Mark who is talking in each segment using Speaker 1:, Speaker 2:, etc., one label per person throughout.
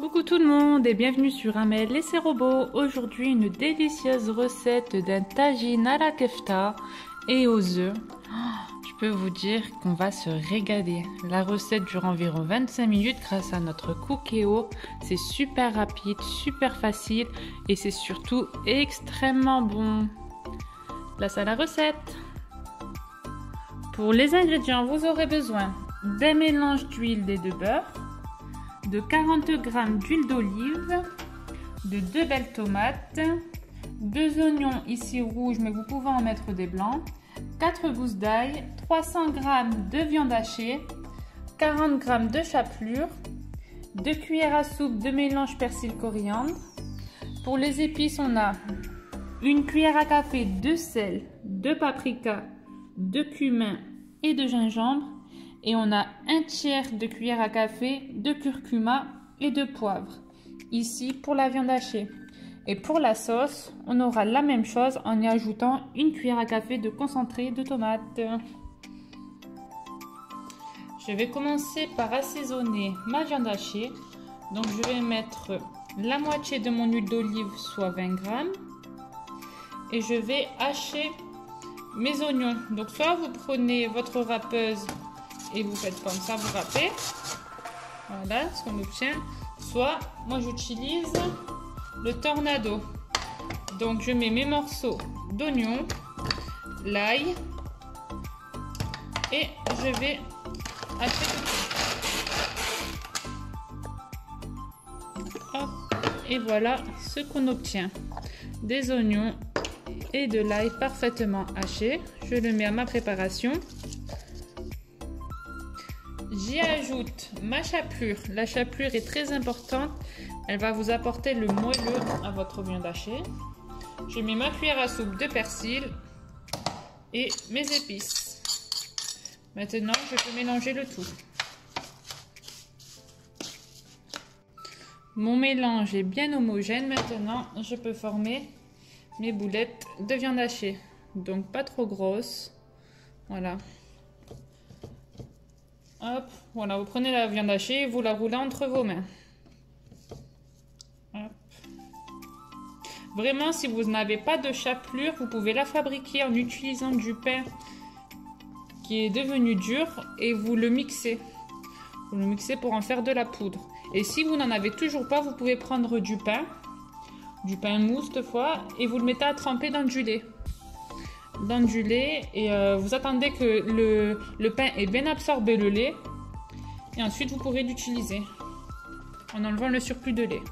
Speaker 1: Coucou tout le monde et bienvenue sur Amel et ses robots. Aujourd'hui une délicieuse recette d'un tagine à la kefta et aux œufs. Je peux vous dire qu'on va se régaler. La recette dure environ 25 minutes grâce à notre cookéo. C'est super rapide, super facile et c'est surtout extrêmement bon. Place à la recette. Pour les ingrédients, vous aurez besoin d'un mélange d'huile et de beurre, de 40 g d'huile d'olive, de 2 belles tomates, 2 oignons ici rouges mais vous pouvez en mettre des blancs, 4 gousses d'ail, 300 g de viande hachée, 40 g de chapelure, 2 cuillères à soupe de mélange persil coriandre. Pour les épices, on a 1 cuillère à café de sel, de paprika, de cumin et de gingembre. Et on a 1/3 de cuillère à café de curcuma et de poivre, ici pour la viande hachée. Et pour la sauce, on aura la même chose en y ajoutant 1 cuillère à café de concentré de tomate. Je vais commencer par assaisonner ma viande hachée. Donc je vais mettre la moitié de mon huile d'olive, soit 20 g. Et je vais hacher mes oignons. Donc soit vous prenez votre râpeuse et vous faites comme ça, vous râpez, voilà ce qu'on obtient, soit moi j'utilise le tornado. Donc je mets mes morceaux d'oignon, l'ail et je vais hacher tout. Hop, et voilà ce qu'on obtient, des oignons et de l'ail parfaitement hachés. Je le mets à ma préparation. J'y ajoute ma chapelure. La chapelure est très importante. Elle va vous apporter le moelleux à votre viande hachée. Je mets ma cuillère à soupe de persil et mes épices. Maintenant, je peux mélanger le tout. Mon mélange est bien homogène. Maintenant, je peux former mes boulettes de viande hachée. Donc, pas trop grosses. Voilà. Hop, voilà, vous prenez la viande hachée et vous la roulez entre vos mains. Hop. Vraiment, si vous n'avez pas de chapelure, vous pouvez la fabriquer en utilisant du pain qui est devenu dur et vous le mixez. Vous le mixez pour en faire de la poudre. Et si vous n'en avez toujours pas, vous pouvez prendre du pain mou cette fois, et vous le mettez à tremper dans du lait. Et vous attendez que le pain ait bien absorbé le lait et ensuite vous pourrez l'utiliser en enlevant le surplus de lait.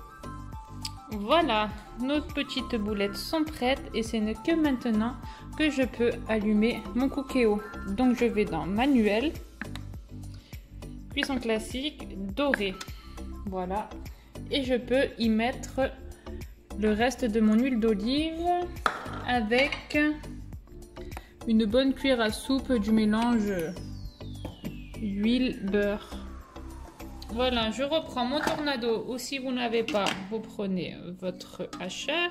Speaker 1: Voilà, nos petites boulettes sont prêtes et ce n'est que maintenant que je peux allumer mon cookéo. Donc je vais dans manuel, cuisson classique, doré. Voilà, et je peux y mettre le reste de mon huile d'olive avec une bonne cuillère à soupe du mélange huile-beurre. Voilà, je reprends mon tornado, ou si vous n'avez pas, vous prenez votre hacheur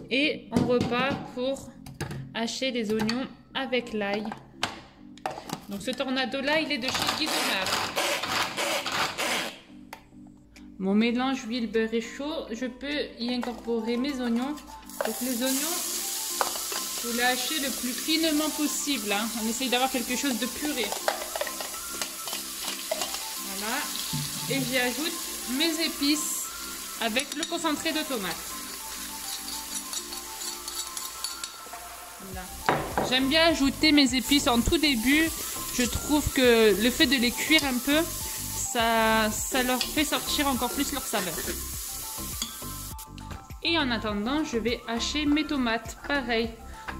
Speaker 1: et on repart pour hacher les oignons avec l'ail. Donc ce tornado là, il est de chez Guidomar. Mon mélange huile-beurre est chaud, je peux y incorporer mes oignons. Donc les oignons, vous les hachez le plus finement possible, hein. On essaye d'avoir quelque chose de puré. Voilà. Et j'y ajoute mes épices avec le concentré de tomate. Voilà. J'aime bien ajouter mes épices en tout début. Je trouve que le fait de les cuire un peu, ça leur fait sortir encore plus leur saveur. Et en attendant, je vais hacher mes tomates. Pareil.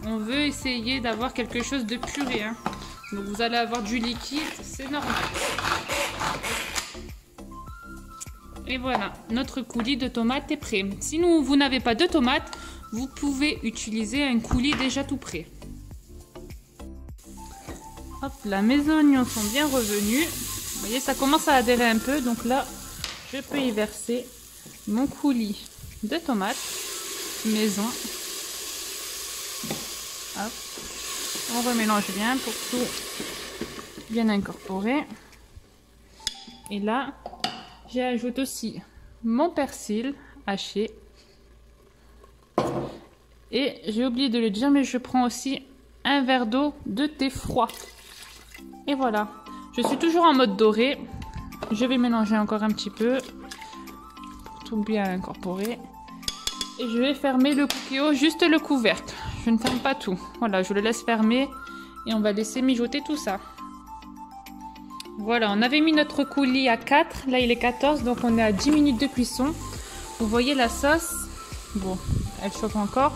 Speaker 1: On veut essayer d'avoir quelque chose de puré, hein. Donc vous allez avoir du liquide, c'est normal. Et voilà, notre coulis de tomates est prêt. Si vous n'avez pas de tomates, vous pouvez utiliser un coulis déjà tout prêt. Hop là, mes oignons sont bien revenus. Vous voyez, ça commence à adhérer un peu. Donc là, je peux y verser mon coulis de tomates maison. Hop. On remélange bien pour tout bien incorporer. Et là, j'ajoute aussi mon persil haché. Et j'ai oublié de le dire, mais je prends aussi un verre d'eau de thé froid. Et voilà. Je suis toujours en mode doré. Je vais mélanger encore un petit peu pour tout bien incorporer. Et je vais fermer le cookéo, juste le couvercle. Je ne ferme pas tout. Voilà, je le laisse fermer et on va laisser mijoter tout ça. Voilà, on avait mis notre coulis à 4. Là, il est 14, donc on est à 10 minutes de cuisson. Vous voyez la sauce. Bon, elle chauffe encore.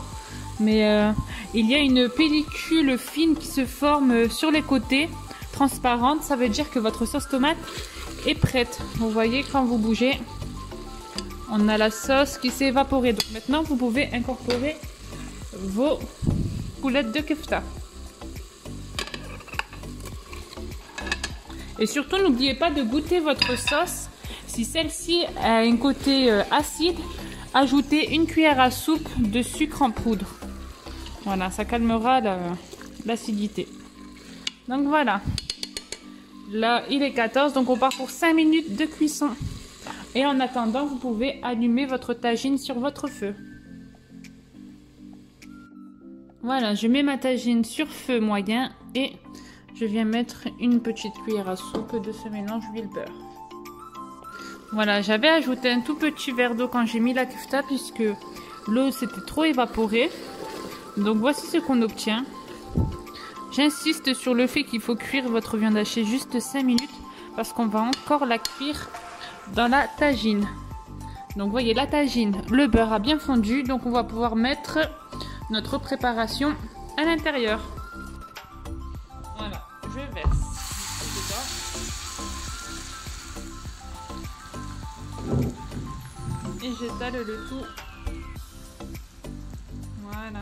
Speaker 1: Mais il y a une pellicule fine qui se forme sur les côtés, transparente. Ça veut dire que votre sauce tomate est prête. Vous voyez, quand vous bougez, on a la sauce qui s'est évaporée. Donc maintenant, vous pouvez incorporer vos boulettes de kefta. Et surtout, n'oubliez pas de goûter votre sauce. Si celle-ci a un côté acide, ajoutez une cuillère à soupe de sucre en poudre. Voilà, ça calmera l'acidité. Donc voilà. Là, il est 14, donc on part pour 5 minutes de cuisson. Et en attendant, vous pouvez allumer votre tagine sur votre feu. Voilà, je mets ma tagine sur feu moyen et je viens mettre une petite cuillère à soupe de ce mélange huile-beurre. Voilà, j'avais ajouté un tout petit verre d'eau quand j'ai mis la kefta puisque l'eau s'était trop évaporée. Donc voici ce qu'on obtient. J'insiste sur le fait qu'il faut cuire votre viande hachée juste 5 minutes parce qu'on va encore la cuire dans la tagine. Donc vous voyez la tagine, le beurre a bien fondu, donc on va pouvoir mettre notre préparation à l'intérieur. Voilà, je verse dedans et j'étale le tout. Voilà.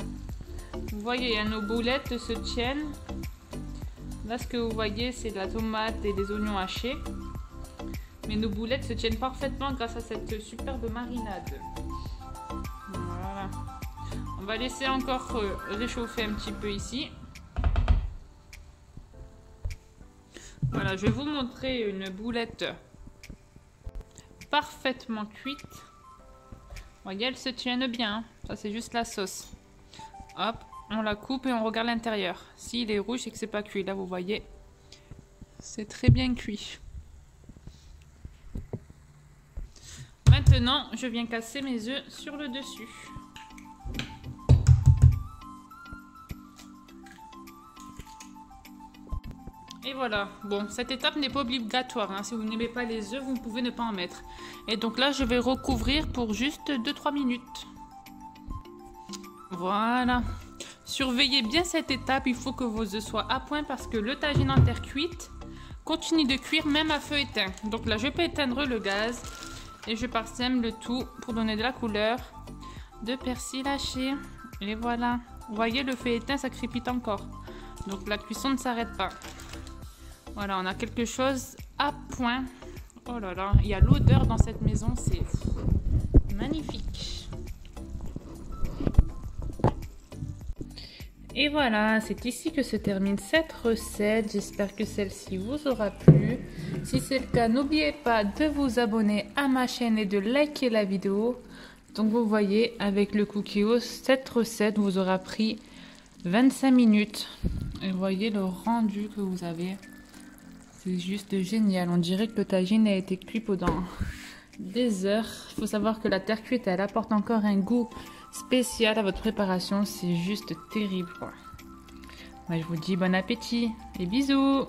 Speaker 1: Vous voyez, nos boulettes se tiennent. Là, ce que vous voyez, c'est de la tomate et des oignons hachés. Mais nos boulettes se tiennent parfaitement grâce à cette superbe marinade. Voilà. On va laisser encore réchauffer un petit peu ici. Voilà, je vais vous montrer une boulette parfaitement cuite. Vous voyez, elles se tiennent bien. Ça, c'est juste la sauce. Hop, on la coupe et on regarde l'intérieur. S'il est rouge, c'est que c'est pas cuit. Là, vous voyez, c'est très bien cuit. Maintenant, je viens casser mes œufs sur le dessus. Et voilà. Bon, cette étape n'est pas obligatoire. Hein. Si vous n'aimez pas les œufs, vous pouvez ne pas en mettre. Et donc là, je vais recouvrir pour juste 2-3 minutes. Voilà. Surveillez bien cette étape. Il faut que vos œufs soient à point parce que le tagine en terre cuite continue de cuire même à feu éteint. Donc là, je peux éteindre le gaz. Et je parsème le tout pour donner de la couleur de persil haché. Et voilà. Vous voyez, le feu éteint, ça crépite encore. Donc la cuisson ne s'arrête pas. Voilà, on a quelque chose à point. Oh là là, il y a l'odeur dans cette maison, c'est magnifique. Et voilà, c'est ici que se termine cette recette. J'espère que celle-ci vous aura plu. Si c'est le cas, n'oubliez pas de vous abonner à ma chaîne et de liker la vidéo. Donc vous voyez, avec le cookéo, cette recette vous aura pris 25 minutes. Et vous voyez le rendu que vous avez. C'est juste génial. On dirait que le tagine a été cuit pendant des heures. Il faut savoir que la terre cuite, elle apporte encore un goût spécial à votre préparation. C'est juste terrible, quoi. Moi, je vous dis bon appétit et bisous.